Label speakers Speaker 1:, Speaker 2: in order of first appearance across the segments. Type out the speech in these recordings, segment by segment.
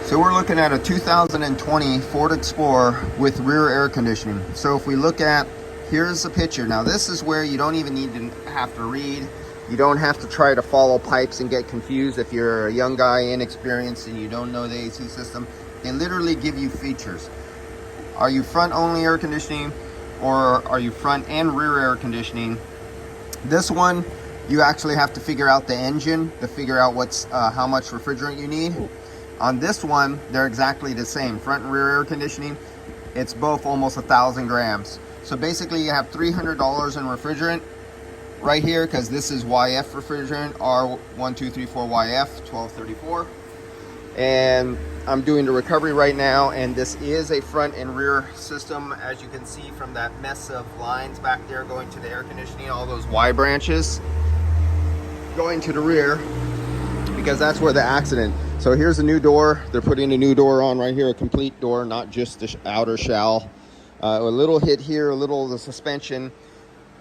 Speaker 1: So we're looking at a 2020 Ford Explorer with rear air conditioning. So if we look at, here's the picture. Now this is where you don't even need to have to read. You don't have to try to follow pipes and get confused if you're a young guy, inexperienced, and you don't know the AC system. They literally give you features. Are you front only air conditioning, or are you front and rear air conditioning? This one, you actually have to figure out the engine to figure out what's how much refrigerant you need. On this one, they're exactly the same. Front and rear air conditioning, it's both almost 1,000 grams. So basically you have $300 in refrigerant right here, because this is YF refrigerant, R1234YF 1234. And I'm doing the recovery right now, and this is a front and rear system, as you can see from that mess of lines back there going to the air conditioning, all those Y branches going to the rear, because that's where the accident. So here's a new door. They're putting a new door on right here, a complete door, not just the outer shell. A little hit here, a little of the suspension,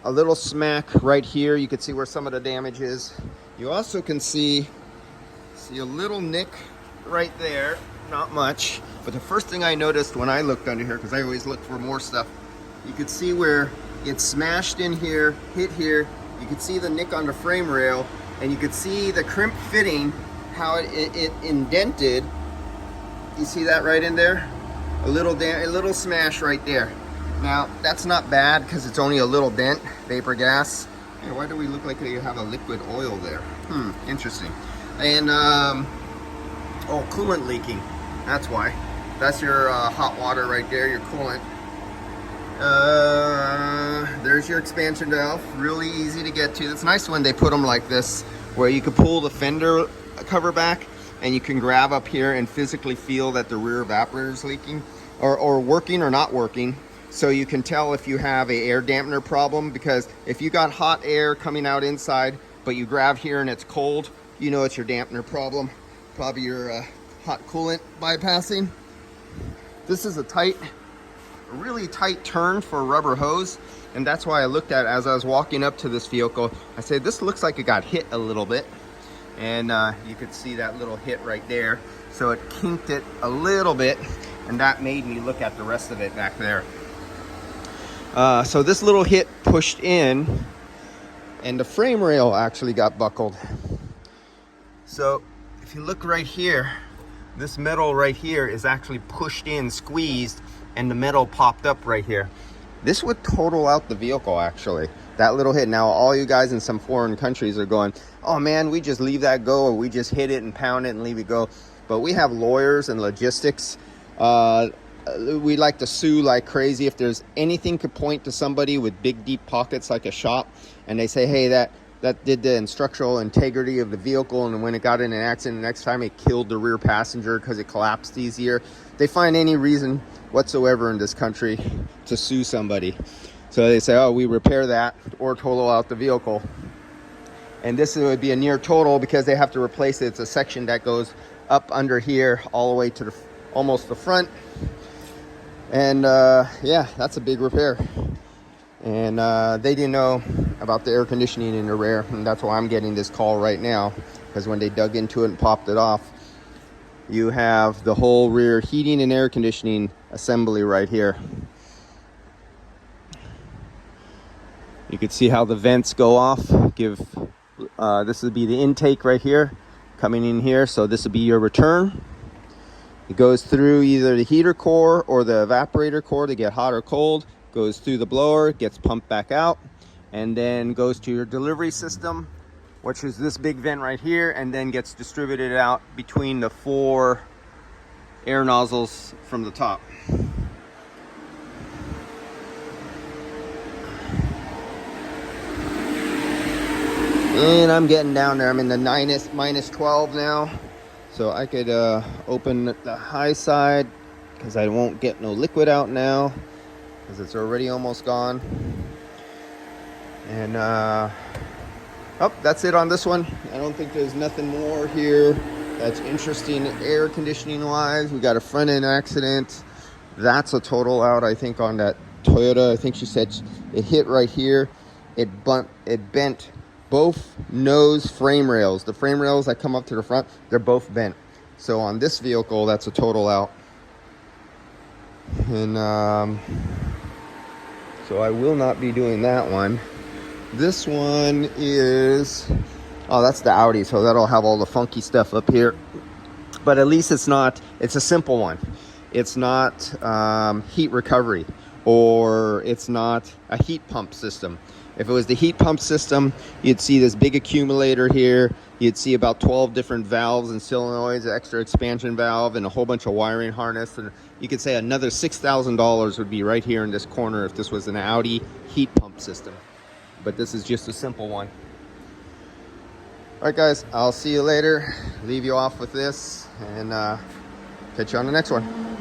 Speaker 1: a little smack right here. You can see where some of the damage is. You also can see a little nick right there, not much. But the first thing I noticed when I looked under here, because I always look for more stuff, you could see where it smashed in here, hit here. You could see the nick on the frame rail, and you could see the crimp fitting, how it indented. You see that right in there? A little smash right there. Now that's not bad because it's only a little dent, vapor gas. Hey, why do we look like you have a liquid oil there? Interesting. And oh, coolant leaking. That's why. That's your hot water right there, your coolant. There's your expansion valve. Really easy to get to. It's nice when they put them like this, where you can pull the fender cover back and you can grab up here and physically feel that the rear evaporator is leaking or working or not working. So you can tell if you have a air dampener problem, because if you got hot air coming out inside but you grab here and it's cold, you know it's your dampener problem. Probably your hot coolant bypassing. This is a really tight turn for a rubber hose, and that's why I looked at it as I was walking up to this vehicle. I said, this looks like it got hit a little bit, and you could see that little hit right there. So it kinked it a little bit, and that made me look at the rest of it back there. So this little hit pushed in, and the frame rail actually got buckled. So if you look right here, this metal right here is actually pushed in, squeezed, and the metal popped up right here. This would total out the vehicle, actually, that little hit. Now all you guys in some foreign countries are going, oh man, we just leave that go, or we just hit it and pound it and leave it go. But we have lawyers and logistics. We like to sue like crazy. If there's anything could point to somebody with big deep pockets like a shop, and they say, hey, that did the structural integrity of the vehicle, and when it got in an accident, the next time it killed the rear passenger because it collapsed easier. They find any reason whatsoever in this country to sue somebody. So they say, oh, we repair that or total out the vehicle. And this would be a near total because they have to replace it. It's a section that goes up under here all the way to almost the front. And yeah, that's a big repair. And they didn't know about the air conditioning in the rear, and that's why I'm getting this call right now, because when they dug into it and popped it off, you have the whole rear heating and air conditioning assembly right here. You can see how the vents go off. This would be the intake right here, coming in here. So this would be your return. It goes through either the heater core or the evaporator core to get hot or cold. Goes through the blower, gets pumped back out, and then goes to your delivery system, which is this big vent right here, and then gets distributed out between the 4 air nozzles from the top. And I'm getting down there. I'm in the minus 12 now. So I could open the high side, because I won't get no liquid out now, because it's already almost gone. And oh, that's it on this one. I don't think there's nothing more here that's interesting air conditioning wise. We got a front end accident. That's a total out, I think, on that Toyota. I think she said it hit right here. It bent both nose frame rails. The frame rails that come up to the front, they're both bent. So on this vehicle, that's a total out. And so I will not be doing that one. This one is, oh, that's the Audi, so that'll have all the funky stuff up here. But at least it's a simple one. It's not heat recovery, or it's not a heat pump system. If it was the heat pump system, you'd see this big accumulator here. You'd see about 12 different valves and solenoids, an extra expansion valve, and a whole bunch of wiring harness. And you could say another $6,000 would be right here in this corner if this was an Audi heat pump system. But this is just a simple one. All right, guys, I'll see you later. Leave you off with this, and catch you on the next one.